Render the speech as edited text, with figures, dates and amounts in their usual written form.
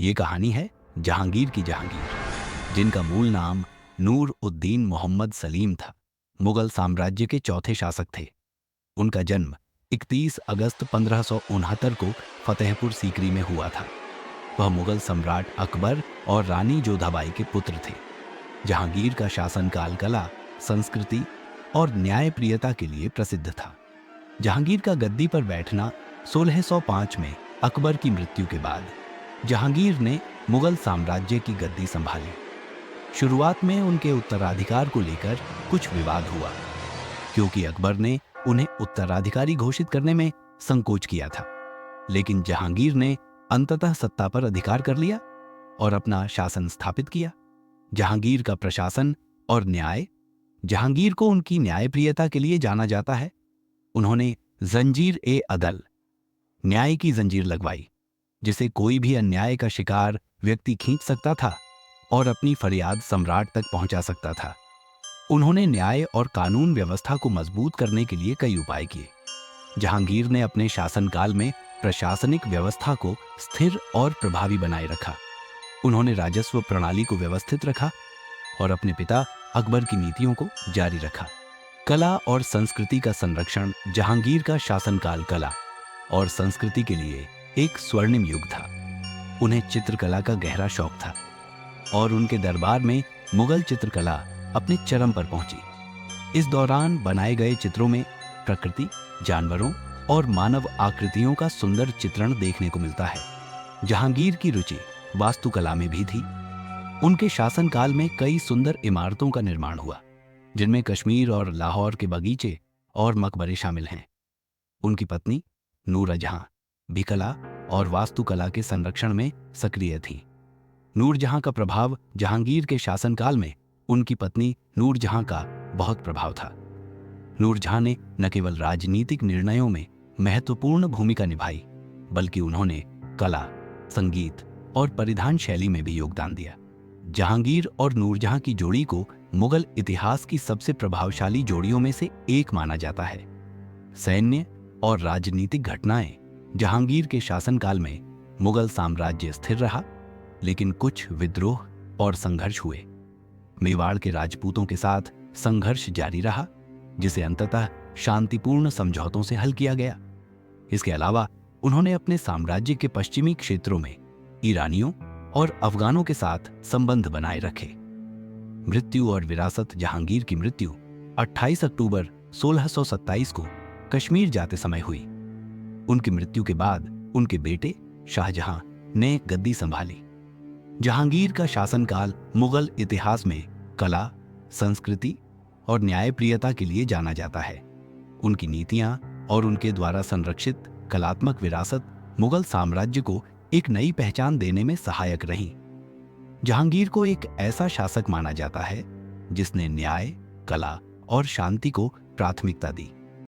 ये कहानी है जहांगीर की जहांगीर, जिनका मूल नाम नूर उद्दीन मोहम्मद सलीम था। मुगल साम्राज्य के चौथे शासक थे। उनका जन्म 31 अगस्त 1569 को फतेहपुर सीकरी में हुआ था। वह मुगल सम्राट अकबर और रानी जोधाबाई के पुत्र थे। जहांगीर का शासनकाल कला, संस्कृति और न्यायप्रियता के लिए प्रसिद्ध था। जहांगीर का गद्दी पर बैठना 1605 में अकबर की मृत्यु के बाद जहांगीर ने मुगल साम्राज्य की गद्दी संभाली। शुरुआत में उनके उत्तराधिकार को लेकर कुछ विवाद हुआ, क्योंकि अकबर ने उन्हें उत्तराधिकारी घोषित करने में संकोच किया था। लेकिन जहांगीर ने अंततः सत्ता पर अधिकार कर लिया और अपना शासन स्थापित किया। जहांगीर का प्रशासन और न्याय। जहांगीर को उनकी न्यायप्रियता के लिए जाना जाता है। उन्होंने जंजीर ए अदल, न्याय की जंजीर लगवाई, जिसे कोई भी अन्याय का शिकार व्यक्ति खींच सकता था और अपनी फरियाद सम्राट तक पहुंचा सकता था। उन्होंने न्याय और कानून व्यवस्था को मजबूत करने के लिए कई उपाय किए। जहांगीर ने अपने शासनकाल में प्रशासनिक व्यवस्था को स्थिर और प्रभावी बनाए रखा। उन्होंने राजस्व प्रणाली को व्यवस्थित रखा और अपने पिता अकबर की नीतियों को जारी रखा। कला और संस्कृति का संरक्षण। जहांगीर का शासनकाल कला और संस्कृति के लिए एक स्वर्णिम युग था। उन्हें चित्रकला का गहरा शौक था और उनके दरबार में मुगल चित्रकला अपने चरम पर पहुंची। इस दौरान बनाए गए चित्रों में प्रकृति, जानवरों और मानव आकृतियों का सुंदर चित्रण देखने को मिलता है। जहांगीर की रुचि वास्तुकला में भी थी। उनके शासनकाल में कई सुंदर इमारतों का निर्माण हुआ, जिनमें कश्मीर और लाहौर के बगीचे और मकबरे शामिल हैं। उनकी पत्नी नूरजहां भी कला और वास्तुकला के संरक्षण में सक्रिय थी। नूरजहां का प्रभाव। जहांगीर के शासनकाल में उनकी पत्नी नूरजहां का बहुत प्रभाव था। नूरजहां ने न केवल राजनीतिक निर्णयों में महत्वपूर्ण भूमिका निभाई, बल्कि उन्होंने कला, संगीत और परिधान शैली में भी योगदान दिया। जहांगीर और नूरजहां की जोड़ी को मुगल इतिहास की सबसे प्रभावशाली जोड़ियों में से एक माना जाता है। सैन्य और राजनीतिक घटनाएं। जहांगीर के शासनकाल में मुगल साम्राज्य स्थिर रहा, लेकिन कुछ विद्रोह और संघर्ष हुए। मेवाड़ के राजपूतों के साथ संघर्ष जारी रहा, जिसे अंततः शांतिपूर्ण समझौतों से हल किया गया। इसके अलावा उन्होंने अपने साम्राज्य के पश्चिमी क्षेत्रों में ईरानियों और अफगानों के साथ संबंध बनाए रखे। मृत्यु और विरासत। जहांगीर की मृत्यु 28 अक्टूबर 1627 को कश्मीर जाते समय हुई। उनकी मृत्यु के बाद उनके बेटे शाहजहां ने गद्दी संभाली। जहांगीर का शासनकाल मुगल इतिहास में कला, संस्कृति और न्यायप्रियता के लिए जाना जाता है। उनकी नीतियां और उनके द्वारा संरक्षित कलात्मक विरासत मुगल साम्राज्य को एक नई पहचान देने में सहायक रही। जहांगीर को एक ऐसा शासक माना जाता है जिसने न्याय, कला और शांति को प्राथमिकता दी।